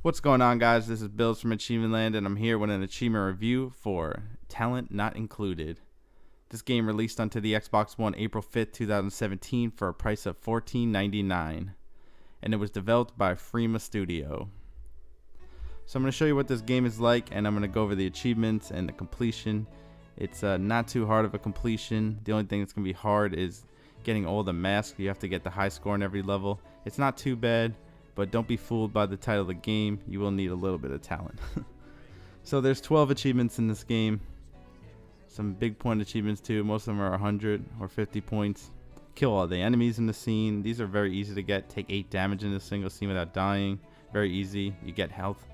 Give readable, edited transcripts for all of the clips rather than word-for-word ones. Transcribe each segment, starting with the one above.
What's going on, guys? This is Billz from AchievementLand, and I'm here with an achievement review for Talent Not Included. This game released onto the Xbox One April 5th, 2017 for a price of $14.99, and it was developed by Frima Studio. So I'm going to show you what this game is like, and I'm going to go over the achievements and the completion. It's not too hard of a completion. The only thing that's going to be hard is getting all the masks. You have to get the high score in every level. It's not too bad, but don't be fooled by the title of the game. You will need a little bit of talent. So there's 12 achievements in this game. Some big point achievements too. Most of them are 100 or 50 points. Kill all the enemies in the scene. These are very easy to get. Take 8 damage in a single scene without dying. Very easy. You get health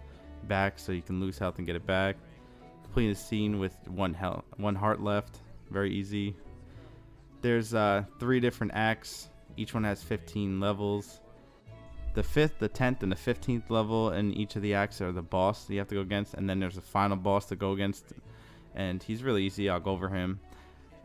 back, so you can lose health and get it back. Complete a scene with one heart left. Very easy. There's 3 different acts. Each one has 15 levels. The 5th, the 10th, and the 15th level in each of the acts are the boss that you have to go against, and then there's a final boss to go against, and he's really easy. I'll go over him.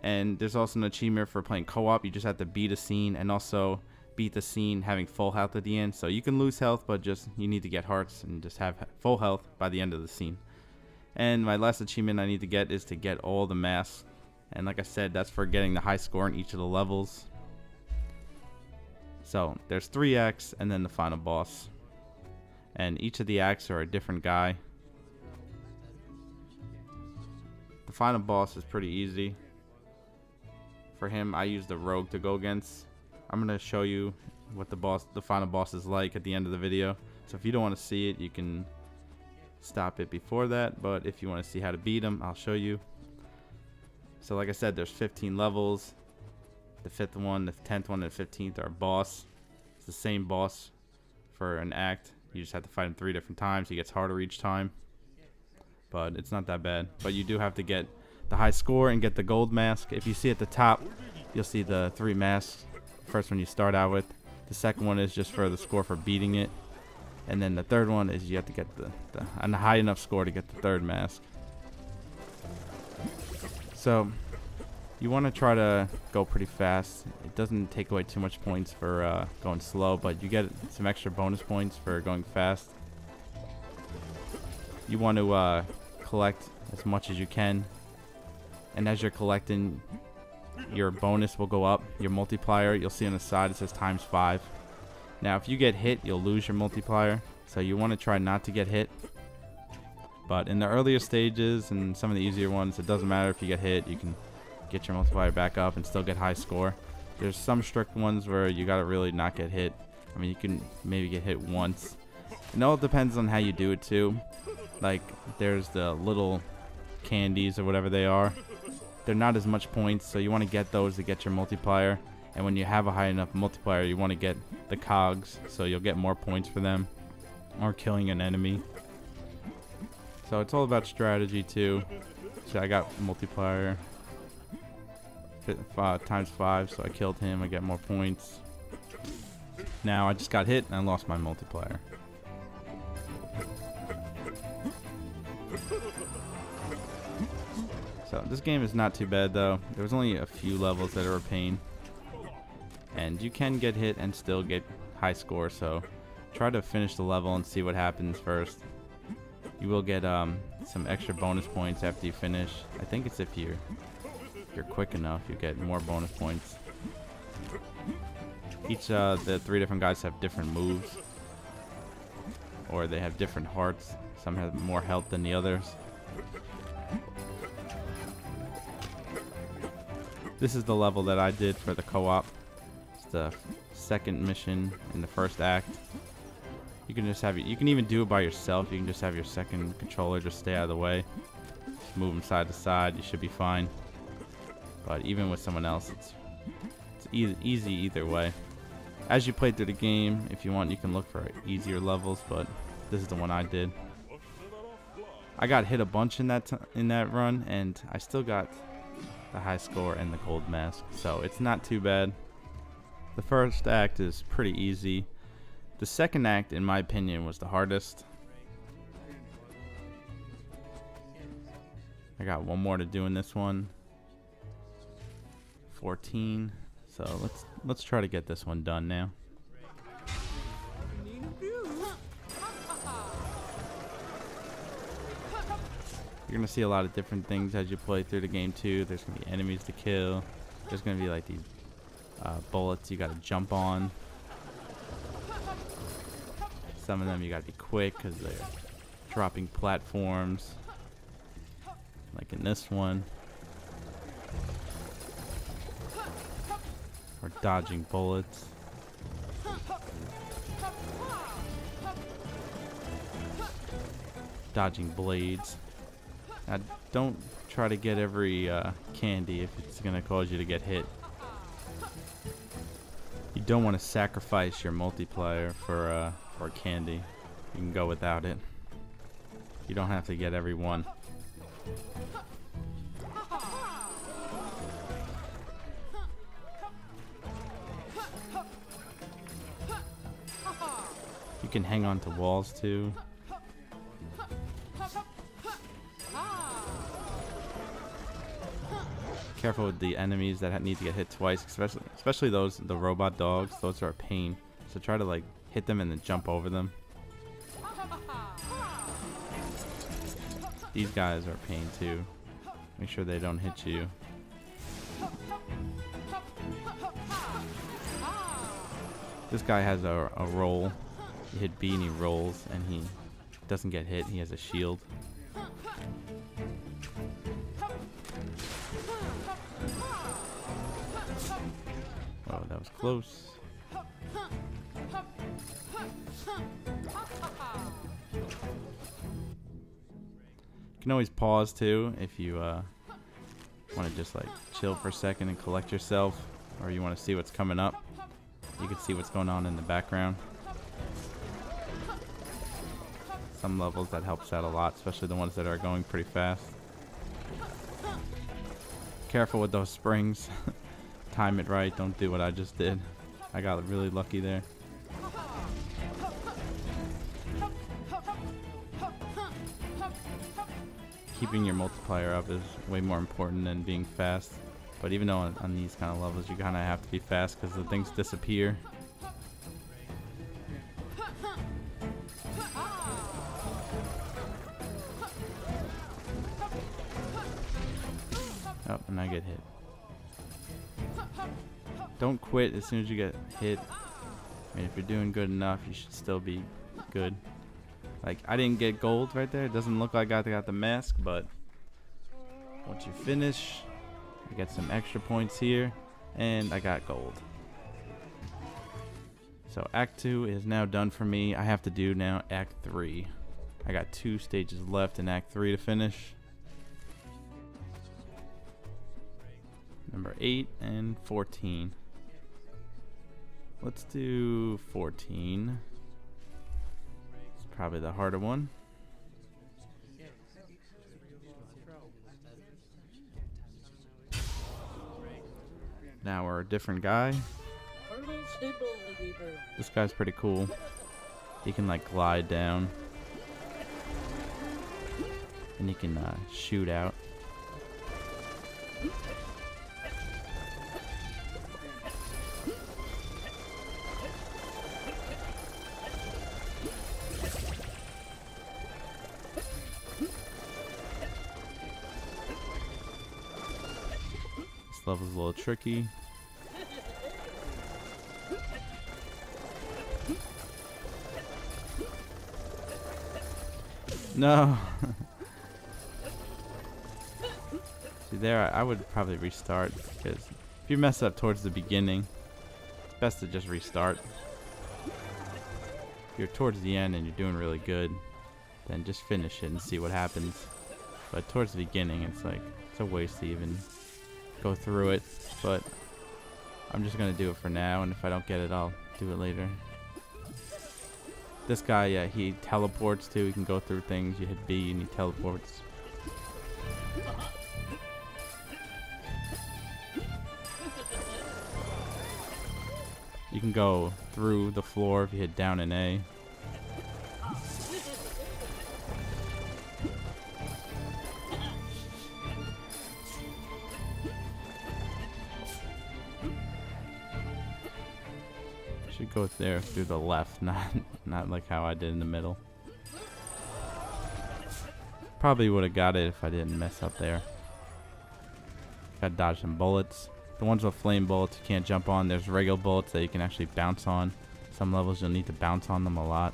And there's also an achievement for playing co-op. You just have to beat a scene and also beat the scene having full health at the end. So you can lose health, but just you need to get hearts and just have full health by the end of the scene. And my last achievement I need to get is to get all the masks, and like I said, that's for getting the high score in each of the levels. So there's 3 acts and then the final boss, and each of the acts are a different guy. The final boss is pretty easy. For him, I use the rogue to go against. I'm gonna show you what the final boss is like at the end of the video. So if you don't want to see it, you can stop it before that, but if you want to see how to beat him, I'll show you. So like I said, there's 15 levels. The 5th one, the 10th one, and the 15th are a boss. It's the same boss for an act. You just have to fight him 3 different times. He gets harder each time, but it's not that bad. But you do have to get the high score and get the gold mask. If you see at the top, you'll see the 3 masks. First one you start out with. The second one is just for the score for beating it, and then the third one is you have to get a high enough score to get the 3rd mask. So you want to try to go pretty fast. It doesn't take away too much points for going slow, but you get some extra bonus points for going fast. You want to collect as much as you can, and as you're collecting, your bonus will go up. Your multiplier, you'll see on the side, it says ×5. Now if you get hit, you'll lose your multiplier, so you want to try not to get hit. But in the earlier stages and some of the easier ones, it doesn't matter if you get hit. You can get your multiplier back up and still get high score. There's some strict ones where you gotta really not get hit. I mean, you can maybe get hit once. It all depends on how you do it too. Like there's the little candies or whatever they are. They're not as much points, so you want to get those to get your multiplier. And when you have a high enough multiplier, you want to get the cogs, so you'll get more points for them, or killing an enemy. So it's all about strategy too. So I got multiplier ×5, so I killed him. I get more points. Now I just got hit and I lost my multiplier. So this game is not too bad though. There was only a few levels that are a pain, and you can get hit and still get high score, so try to finish the level and see what happens first. You will get some extra bonus points after you finish. I think it's if you're quick enough, you get more bonus points. Each the 3 different guys have different moves, or they have different hearts. Some have more health than the others. This is the level that I did for the co-op. It's the 2nd mission in the 1st act. You can just have you can even do it by yourself. You can just have your 2nd controller just stay out of the way. Just move them side to side. You should be fine. But even with someone else, it's easy either way. As you play through the game, if you want, you can look for easier levels, but this is the one I did. I got hit a bunch in that run, and I still got the high score and the gold mask, so it's not too bad. The 1st act is pretty easy. The 2nd act, in my opinion, was the hardest. I got one more to do in this one. 14. So let's try to get this one done now. You're gonna see a lot of different things as you play through the game too. There's gonna be enemies to kill. There's gonna be like these bullets you gotta jump on. Some of them you gotta be quick because they're dropping platforms. Like in this one. Or dodging bullets. Dodging blades. Now, don't try to get every candy if it's going to cause you to get hit. You don't want to sacrifice your multiplier for candy. You can go without it. You don't have to get every one. You can hang on to walls too. Careful with the enemies that need to get hit twice, especially the robot dogs. Those are a pain. So try to like hit them and then jump over them. These guys are a pain too. Make sure they don't hit you. This guy has a roll. You hit B and he rolls and he doesn't get hit. He has a shield. Oh, that was close. You can always pause too if you want to just like chill for a second and collect yourself, or you want to see what's coming up. You can see what's going on in the background. Some levels that helps out a lot, especially the ones that are going pretty fast. Careful with those springs. Time it right. Don't do what I just did. I got really lucky there. Keeping your multiplier up is way more important than being fast. But even though on these kind of levels you kind of have to be fast because the things disappear. Oh, and I get hit. Don't quit as soon as you get hit. I mean, if you're doing good enough, you should still be good. Like, I didn't get gold right there. It doesn't look like I got the mask, but once you finish, you get some extra points here, and I got gold. So Act 2 is now done for me. I have to do now Act 3. I got 2 stages left in Act 3 to finish. Number 8 and 14. Let's do 14. It's probably the harder one. Now we're a different guy. This guy's pretty cool. He can like glide down. And he can shoot out. This level's a little tricky. No. See there, I would probably restart, because if you mess up towards the beginning, it's best to just restart. If you're towards the end and you're doing really good, then just finish it and see what happens. But towards the beginning, it's like, it's a waste to even go through it. But I'm just gonna do it for now, and if I don't get it, I'll do it later. This guy, yeah, he teleports too. He can go through things. You hit B and he teleports. You can go through the floor if you hit down and A. Should go there through the left, not like how I did in the middle. Probably would have got it if I didn't mess up there. Gotta dodge some bullets. The ones with flame bullets you can't jump on. There's regular bullets that you can actually bounce on. Some levels you'll need to bounce on them a lot.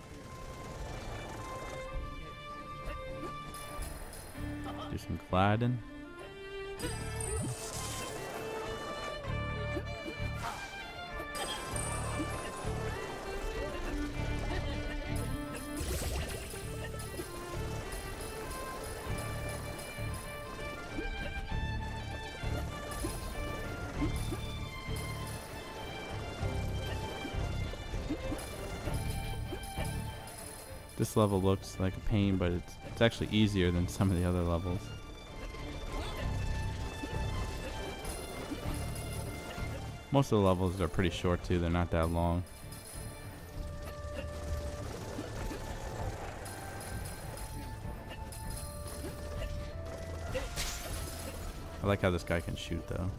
Do some gliding. This level looks like a pain, but it's actually easier than some of the other levels. Most of the levels are pretty short too, they're not that long. I like how this guy can shoot though.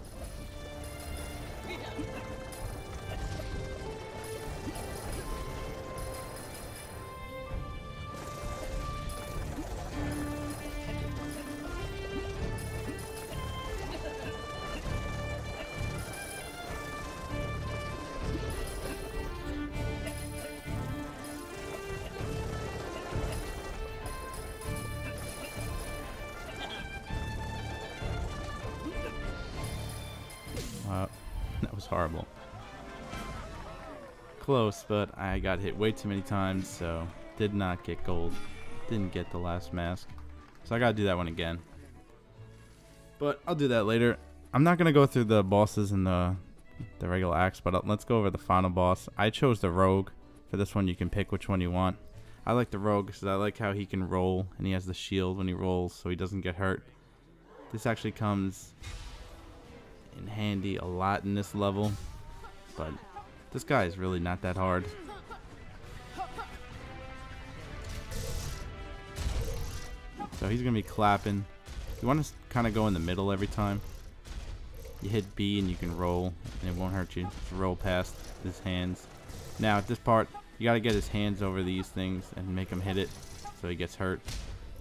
That was horrible. Close, but I got hit way too many times, so did not get gold. Didn't get the last mask. So I gotta do that one again. But I'll do that later. I'm not gonna go through the bosses and the regular acts, but let's go over the final boss. I chose the rogue. For this one you can pick which one you want. I like the rogue because I like how he can roll, and he has the shield when he rolls so he doesn't get hurt. This actually comes in handy a lot in this level, but this guy is really not that hard. So he's gonna be clapping. You want to kind of go in the middle every time. You hit B and you can roll, and it won't hurt you. Just roll past his hands. Now at this part, you gotta get his hands over these things and make him hit it so he gets hurt.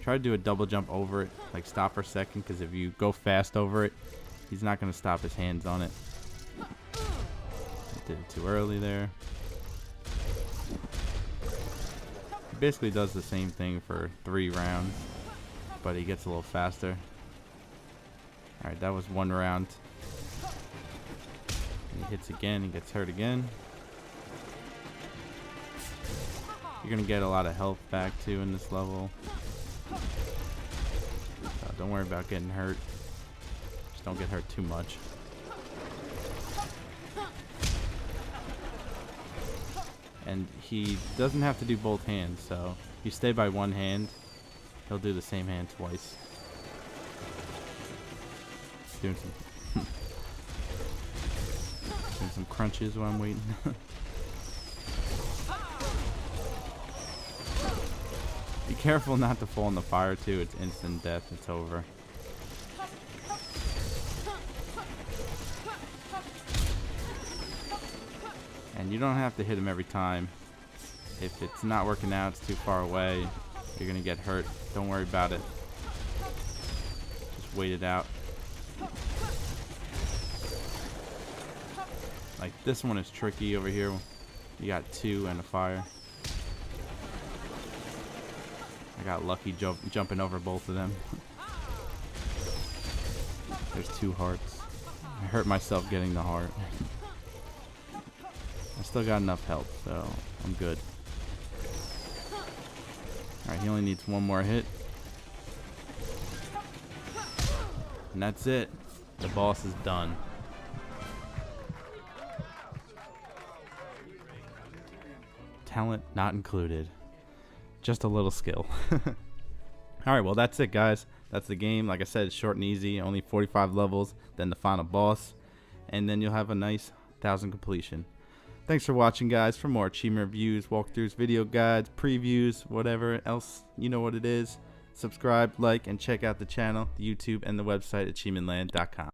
Try to do a double jump over it, like stop for a second, because if you go fast over it, he's not going to stop his hands on it. I did it too early there. He basically does the same thing for 3 rounds, but he gets a little faster. Alright, that was 1 round. And he hits again, he gets hurt again. You're going to get a lot of health back too in this level. So don't worry about getting hurt. Don't get hurt too much. And he doesn't have to do both hands, so if you stay by one hand, he'll do the same hand twice. Doing some crunches while I'm waiting. Be careful not to fall in the fire too, it's instant death, it's over. And you don't have to hit him every time. If it's not working out, it's too far away, you're gonna get hurt. Don't worry about it. Just wait it out. Like this one is tricky over here. You got 2 and a fire. I got lucky jumping over both of them. There's 2 hearts. I hurt myself getting the heart. I still got enough health, so I'm good. Alright, he only needs 1 more hit. And that's it. The boss is done. Talent not included. Just a little skill. Alright, well that's it guys. That's the game. Like I said, it's short and easy. Only 45 levels, then the final boss. And then you'll have a nice 1000 completion. Thanks for watching guys. For more achievement reviews, walkthroughs, video guides, previews, whatever else, you know what it is. Subscribe, like, and check out the channel, the YouTube, and the website, AchievementLand.com.